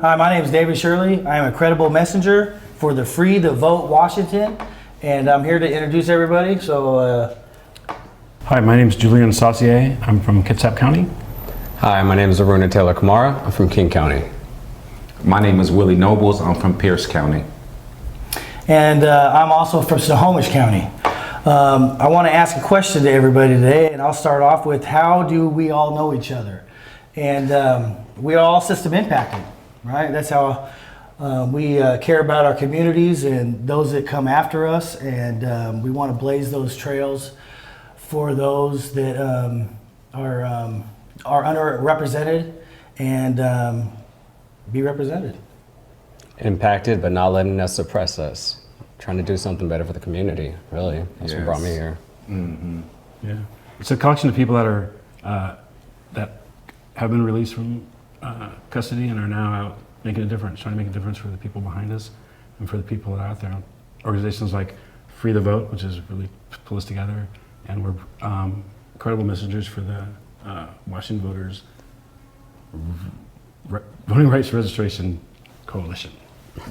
Hi, my name is David Shirley. I am a credible messenger for the FreeTheVote Washington, and I'm here to introduce everybody. Hi, my name is Julian Saucier. I'm from Kitsap County. Hi, my name is Aruna Taylor Kamara. I'm from King County. My name is Willie Nobles. I'm from Pierce County. And I'm also from Snohomish County. I want to ask a question to everybody today, and I'll start off with, how do we all know each other? And we are all system impacted, right? That's how we care about our communities and those that come after us, and we want to blaze those trails for those that are underrepresented and be represented. Impacted, but not letting us suppress us. Trying to do something better for the community, really. That's what brought me here. Mm-hmm. Yeah. It's a collection of people that are that have been released from custody and are now out making a difference, trying to make a difference for the people behind us and for the people that are out there. Organizations like Free the Vote, which is really pull us together, and we're credible messengers for the Washington Voters Voting Rights Registration Coalition.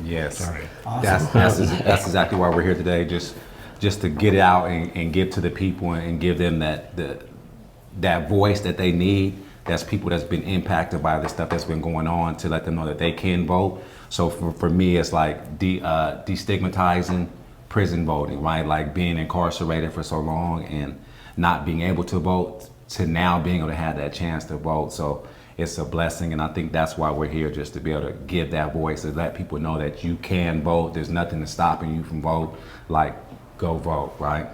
Yes, sorry. Awesome. That's exactly why we're here today, just to get it out and give to the people and give them that voice that they need. That's people that's been impacted by the stuff that's been going on, to let them know that they can vote. So for me, it's like destigmatizing prison voting, right? Like being incarcerated for so long and not being able to vote, to now being able to have that chance to vote. So it's a blessing, and I think that's why we're here, just to be able to give that voice, to let people know that you can vote. There's nothing that's stopping you from vote. Like, go vote, right?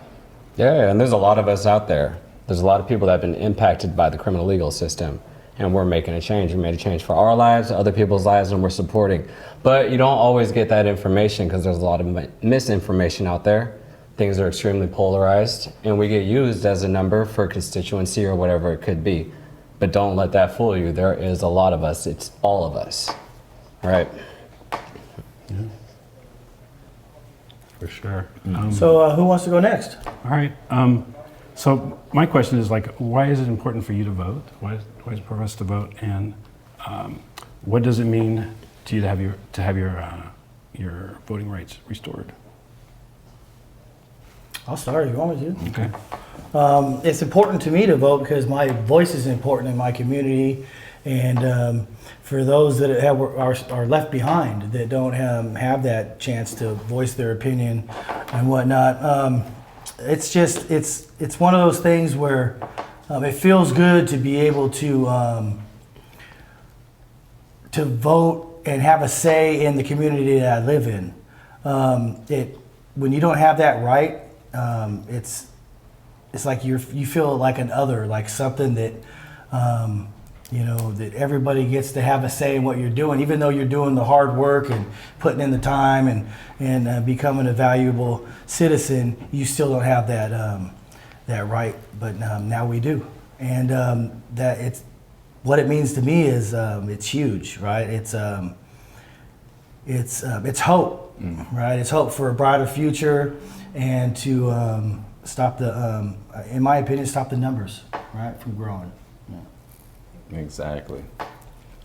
Yeah, and there's a lot of us out there. There's a lot of people that have been impacted by the criminal legal system, and we're making a change. We made a change for our lives, other people's lives, and we're supporting. But you don't always get that information because there's a lot of misinformation out there. Things are extremely polarized, and we get used as a number for constituency or whatever it could be. But don't let that fool you. There is a lot of us. It's all of us. All right. Yeah. For sure. So who wants to go next? All right. So my question is, like, why is it important for you to vote? Why is it important for us to vote? And what does it mean to you to have your voting rights restored? I'll start if you want me to. Okay. It's important to me to vote because my voice is important in my community, and for those that are left behind, that don't have that chance to voice their opinion and whatnot. It's one of those things where it feels good to be able to vote and have a say in the community that I live in. When you don't have that right, it's like you feel like an other, like something that that everybody gets to have a say in what you're doing, even though you're doing the hard work and putting in the time and becoming a valuable citizen. You still don't have that right, but now we do, and that it's what it means to me is it's huge, right? It's hope, right? It's hope for a brighter future, and to stop in my opinion, stop the numbers, right, from growing. Yeah. Exactly.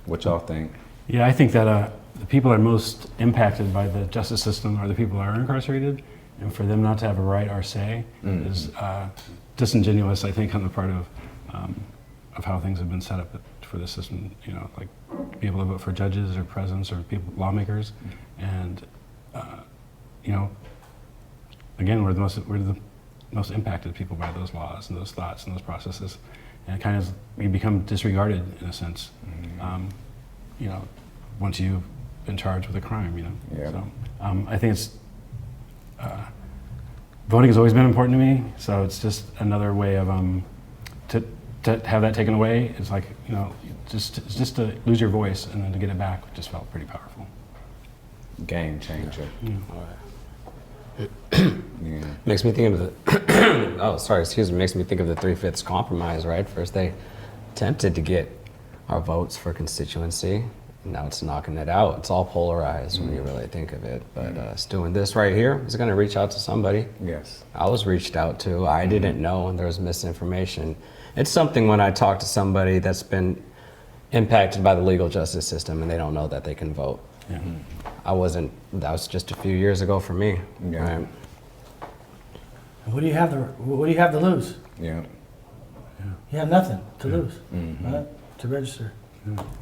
What y'all think? Yeah, I think that the people that are most impacted by the justice system are the people that are incarcerated, and for them not to have a right or say is disingenuous, I think, on the part of how things have been set up for the system. Like be able to vote for judges or presidents or lawmakers, and again, we're the most impacted people by those laws and those thoughts and those processes, and kind of we become disregarded in a sense. Once you've been charged with a crime, Yeah. So I think it's voting has always been important to me. So it's just another way of to have that taken away. It's like just to lose your voice and then to get it back just felt pretty powerful. Game changer. Yeah. Yeah. Makes me think of the, makes me think of the 3/5 compromise, right? First they attempted to get our votes for constituency, and now it's knocking it out. It's all polarized when you really think of it, but us doing this right here is gonna reach out to somebody. Yes. I was reached out to, I didn't know, and there was misinformation. It's something when I talk to somebody that's been impacted by the legal justice system and they don't know that they can vote. Yeah. That was just a few years ago for me. Yeah. Right? What do you have to lose? Yeah. You have nothing to lose, right? To register.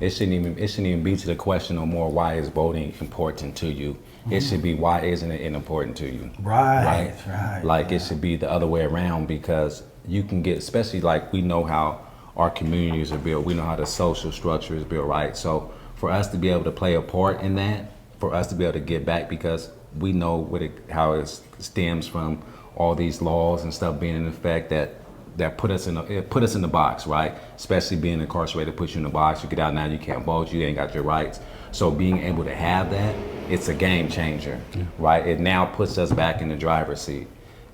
It shouldn't even be to the question no more, why is voting important to you? It should be, why isn't it important to you? Right. Like, it should be the other way around, because you can get, especially like we know how our communities are built, we know how the social structure is built, right? So for us to be able to play a part in that, for us to be able to get back, because we know how it stems from all these laws and stuff being in effect that put us in the box, right? Especially being incarcerated puts you in the box. You get out now, you can't vote, you ain't got your rights. So being able to have that, it's a game changer, right? It now puts us back in the driver's seat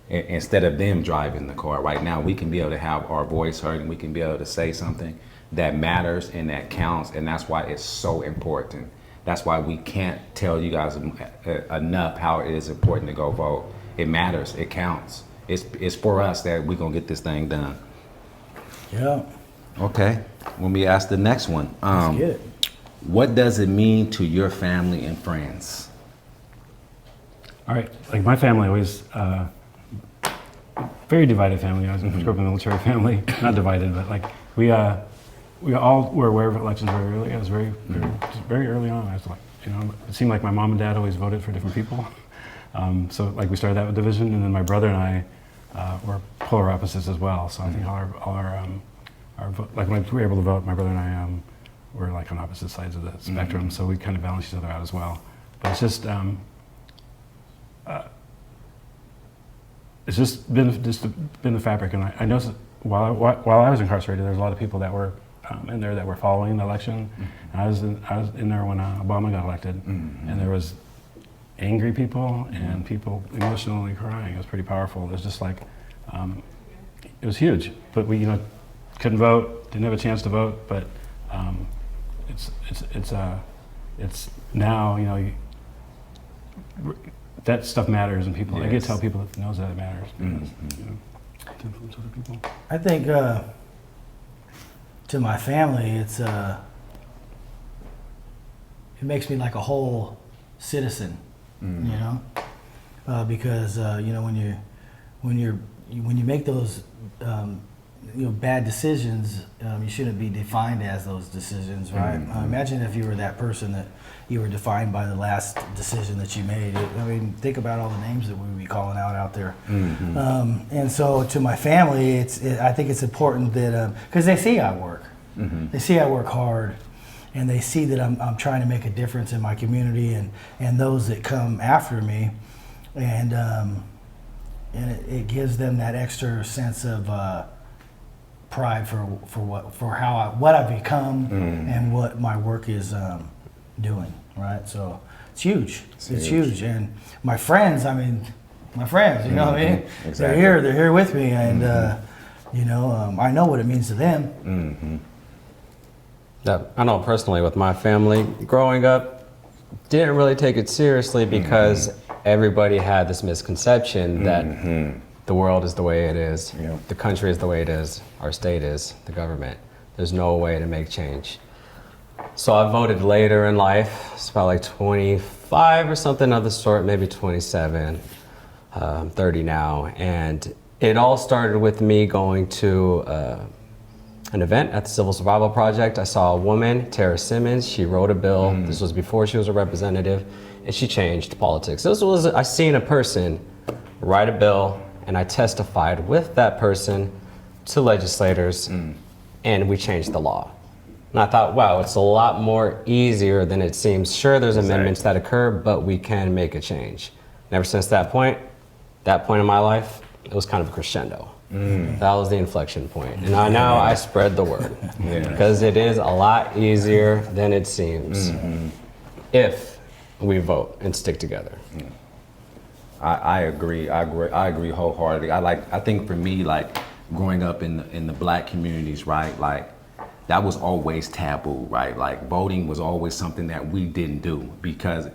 instead of them driving the car. Right now, we can be able to have our voice heard and we can be able to say something that matters and that counts, and that's why it's so important. That's why we can't tell you guys enough how it is important to go vote. It matters, it counts. It's for us that we're gonna get this thing done. Yeah. Okay, let me ask the next one. Let's get it. What does it mean to your family and friends? All right, like my family always, very divided family. I grew up in a military family, not divided, but like we all were aware of elections very early. I was very early on. I was like, it seemed like my mom and dad always voted for different people. So like we started that with division, and then my brother and I were polar opposites as well. So I think all our like when we were able to vote, my brother and I were like on opposite sides of the spectrum. So we kind of balanced each other out as well. But it's just been the fabric. And I noticed while I was incarcerated, there was a lot of people that were in there that were following the election. And I was in there when Obama got elected, and there was angry people and people emotionally crying. It was pretty powerful. It was just like, it was huge. But we, couldn't vote, didn't have a chance to vote. But it's now, that stuff matters, and people. I get to tell people that knows that it matters because to influence other people. I think to my family, it makes me like a whole citizen. Because when you make those bad decisions, you shouldn't be defined as those decisions, right? Imagine if you were that person that you were defined by the last decision that you made. I mean, think about all the names that we would be calling out there. And so to my family, I think it's important that because they see I work, they see I work hard. And they see that I'm trying to make a difference in my community and those that come after me, and it gives them that extra sense of pride for what I've become and what my work is doing. Right, so it's huge. It's huge, and my friends. I mean, my friends. You know what I mean? Exactly. They're here with me, and I know what it means to them. Yeah, I know personally with my family, growing up, didn't really take it seriously because everybody had this misconception that the world is the way it is, the country is the way it is, our state is, the government. There's no way to make change. So I voted later in life. It's about like 25 or something of the sort, maybe 27. I'm 30 now, and it all started with me going to an event at the Civil Survival Project. I saw a woman, Tara Simmons. She wrote a bill. This was before she was a representative, and she changed politics. I seen a person write a bill, and I testified with that person to legislators, and we changed the law. And I thought, wow, it's a lot more easier than it seems. Sure, there's amendments that occur, but we can make a change. And ever since that point in my life, it was kind of a crescendo. That was the inflection point. And now I spread the word because it is a lot easier than it seems if we vote and stick together. I agree wholeheartedly. I think for me, like growing up in the black communities, right, like that was always taboo, right? Like voting was always something that we didn't do because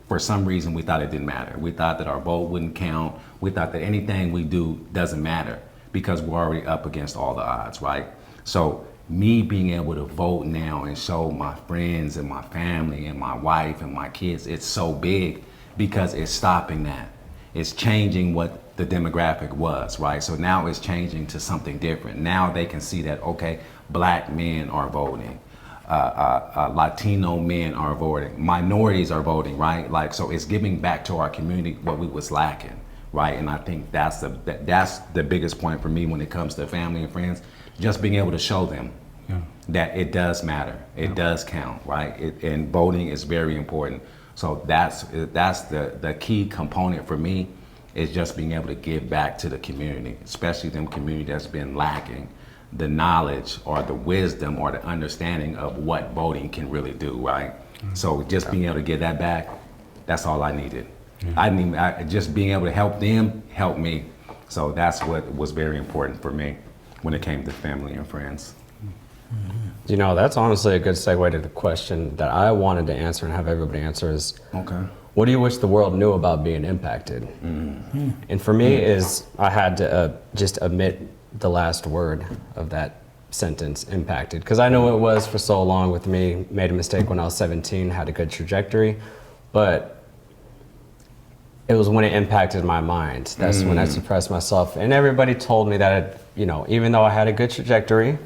for some reason we thought it didn't matter. We thought that our vote wouldn't count. We thought that anything we do doesn't matter because we're already up against all the odds, right? So me being able to vote now and show my friends and my family and my wife and my kids, it's so big because it's stopping that. It's changing what the demographic was, right? So now it's changing to something different. Now they can see that, okay, black men are voting, Latino men are voting, minorities are voting, right? Like, so it's giving back to our community what we was lacking, right? And I think that's the biggest point for me when it comes to family and friends, just being able to show them that it does matter, it does count, right? And voting is very important. So that's the key component for me, is just being able to give back to the community, especially them community that's been lacking the knowledge or the wisdom or the understanding of what voting can really do, right? So just being able to get that back, that's all I needed. Just being able to help them, help me. So that's what was very important for me when it came to family and friends. You know, that's honestly a good segue to the question that I wanted to answer and have everybody answer is, Okay. what do you wish the world knew about being impacted? And for me is, I had to just omit the last word of that sentence, impacted, because I know it was for so long with me. Made a mistake when I was 17, had a good trajectory, but it was when it impacted my mind. That's when I suppressed myself. And everybody told me that, you know, even though I had a good trajectory,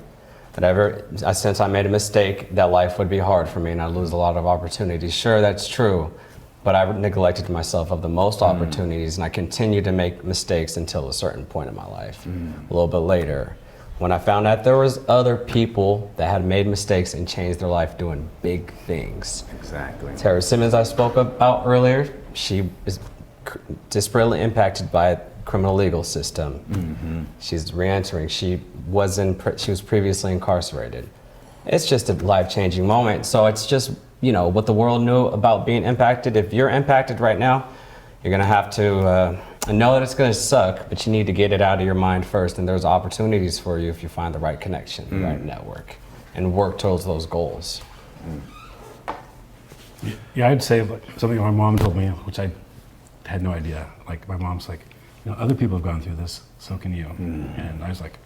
since I made a mistake, that life would be hard for me and I'd lose a lot of opportunities. Sure, that's true, but I neglected myself of the most opportunities, and I continued to make mistakes until a certain point in my life. A little bit later, when I found out there was other people that had made mistakes and changed their life doing big things. Exactly. Tara Simmons, I spoke about earlier, she is disparately impacted by criminal legal system. She's re-entering. She was previously incarcerated. It's just a life-changing moment. So it's just, you know, what the world knew about being impacted. If you're impacted right now, you're gonna have to know that it's gonna suck, but you need to get it out of your mind first. And there's opportunities for you if you find the right connection, the right network, and work towards those goals. Yeah, I'd say like something my mom told me, which I had no idea. Like, my mom's like, you know, other people have gone through this, so can you. And I was like,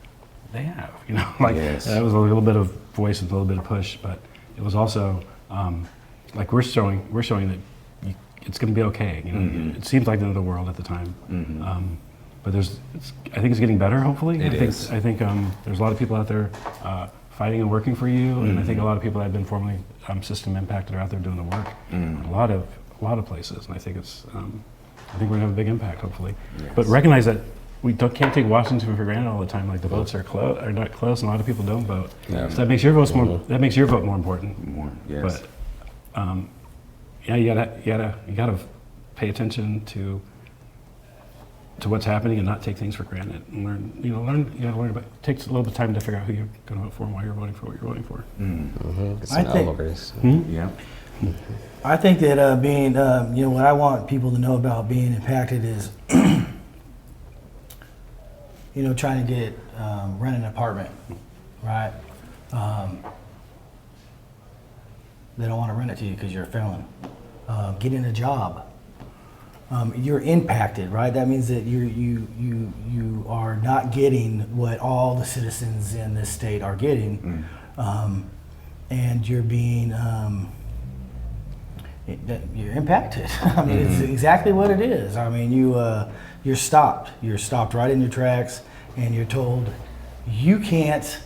they have, you know, like that was a little bit of voice and a little bit of push, but it was also like we're showing that it's going to be okay. You know, it seems like the end of the world at the time, but I think it's getting better. Hopefully, I think there's a lot of people out there fighting and working for you, and I think a lot of people that have been formerly system impacted are out there doing the work. A lot of places, and I think it's. I think we're gonna have a big impact, hopefully. But recognize that we can't take Washington for granted all the time. Like, the votes are not close, and a lot of people don't vote. So that makes your vote more important. Yes. But yeah, you gotta pay attention to what's happening and not take things for granted. And you gotta learn about. It takes a little bit of time to figure out who you're gonna vote for and why you're voting for what you're voting for. I think that being, you know, what I want people to know about being impacted is, you know, trying to get, rent an apartment, right? They don't want to rent it to you because you're a felon. Getting a job. You're impacted, right? That means that you are not getting what all the citizens in this state are getting, and you're being you're impacted. I mean, it's exactly what it is. I mean, you're stopped. You're stopped right in your tracks, and you're told you can't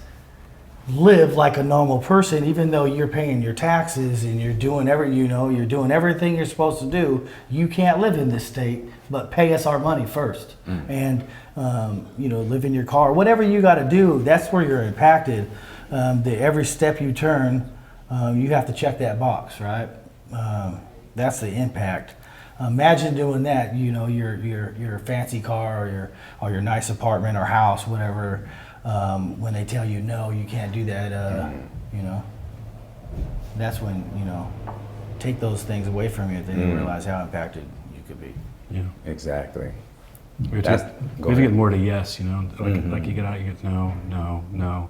live like a normal person, even though you're paying your taxes and you're doing you're doing everything you're supposed to do. You can't live in this state, but pay us our money first, and you know, live in your car. Whatever you got to do, that's where you're impacted. Every step you turn, you have to check that box, right? That's the impact. Imagine doing that. You know, your fancy car or your nice apartment or house, whatever. When they tell you no, you can't do that. You know, that's when, you know, take those things away from you. Then you realize how impacted you could be. Yeah, Exactly. we have to get more to yes. You know, like you get out, you get no,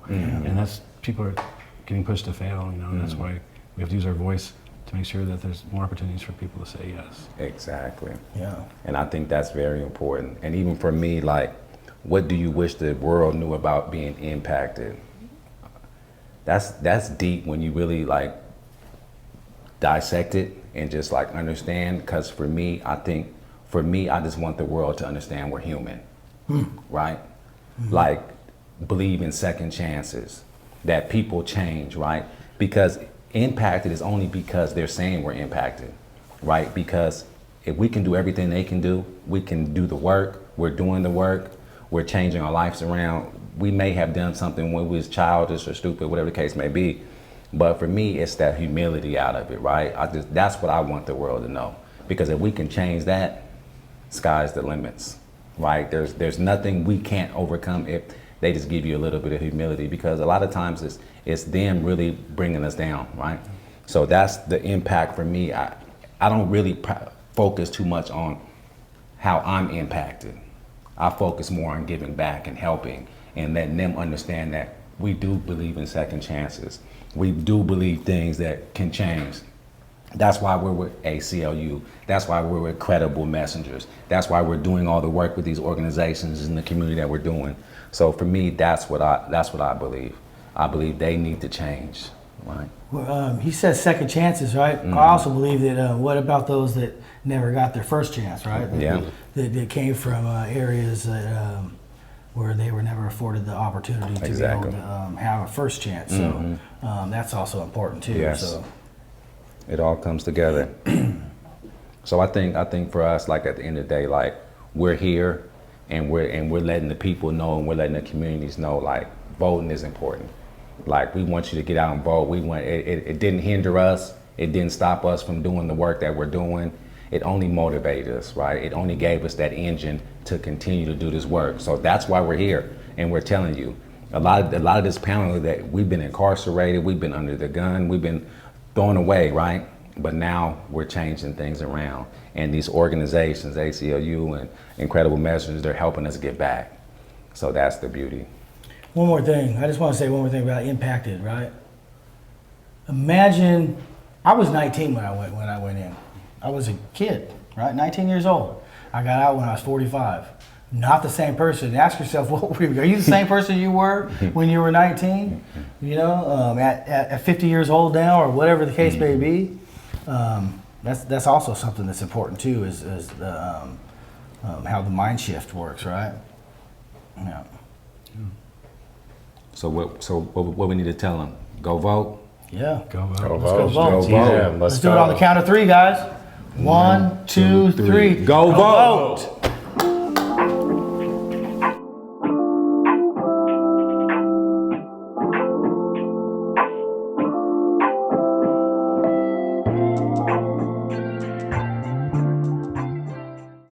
and that's, people are getting pushed to fail. You know, and that's why we have to use our voice to make sure that there's more opportunities for people to say yes. Exactly. Yeah. And I think that's very important. And even for me, like, what do you wish the world knew about being impacted? that's deep when you really like dissect it and just like understand. Because for me, I just want the world to understand we're human, right? Like believe in second chances, that people change, right? Because impacted is only because they're saying we're impacted, right? Because if we can do everything they can do, we can do the work, we're doing the work, we're changing our lives around. We may have done something when we was childish or stupid, whatever the case may be. But for me, it's that humility out of it, right? That's what I want the world to know. Because if we can change that, sky's the limits, right? There's nothing we can't overcome if they just give you a little bit of humility. Because a lot of times it's them really bringing us down, right? So that's the impact for me. I don't really focus too much on how I'm impacted. I focus more on giving back and helping and letting them understand that we do believe in second chances. We do believe things that can change. That's why we're with ACLU. That's why we're with Credible Messengers. That's why we're doing all the work with these organizations in the community that we're doing. So for me, that's what I believe. I believe they need to change, right? Well, he says second chances, right? I also believe that what about those that never got their first chance, right? That came from areas that where they were never afforded the opportunity to be able to have a first chance. So that's also important too. Yes. So it all comes together. So I think for us, like at the end of the day, like we're here and we're letting the people know and we're letting the communities know, like voting is important. Like we want you to get out and vote. It didn't hinder us. It didn't stop us from doing the work that we're doing. It only motivated us, right? It only gave us that engine to continue to do this work. So that's why we're here. And we're telling you, a lot of this panel that we've been incarcerated, we've been under the gun, we've been thrown away, right? But now we're changing things around. And these organizations, ACLU and Incredible Messengers, they're helping us get back. So that's the beauty. one more thing. I just want to say one more thing about impacted, right? Imagine, I was 19 when I went in. I was a kid, right? 19 years old. I got out when I was 45. Not the same person. Ask yourself, are you the same person you were when you were 19? You know, at 50 years old now, or whatever the case may be. That's also something that's important too, is the, how the mind shift works, right? Yeah. So what we need to tell them? Go vote. Yeah. Go vote. Go Let's go vote. vote. Yeah, Let's do it on the count of three, guys. 1, 2, 3. Go vote.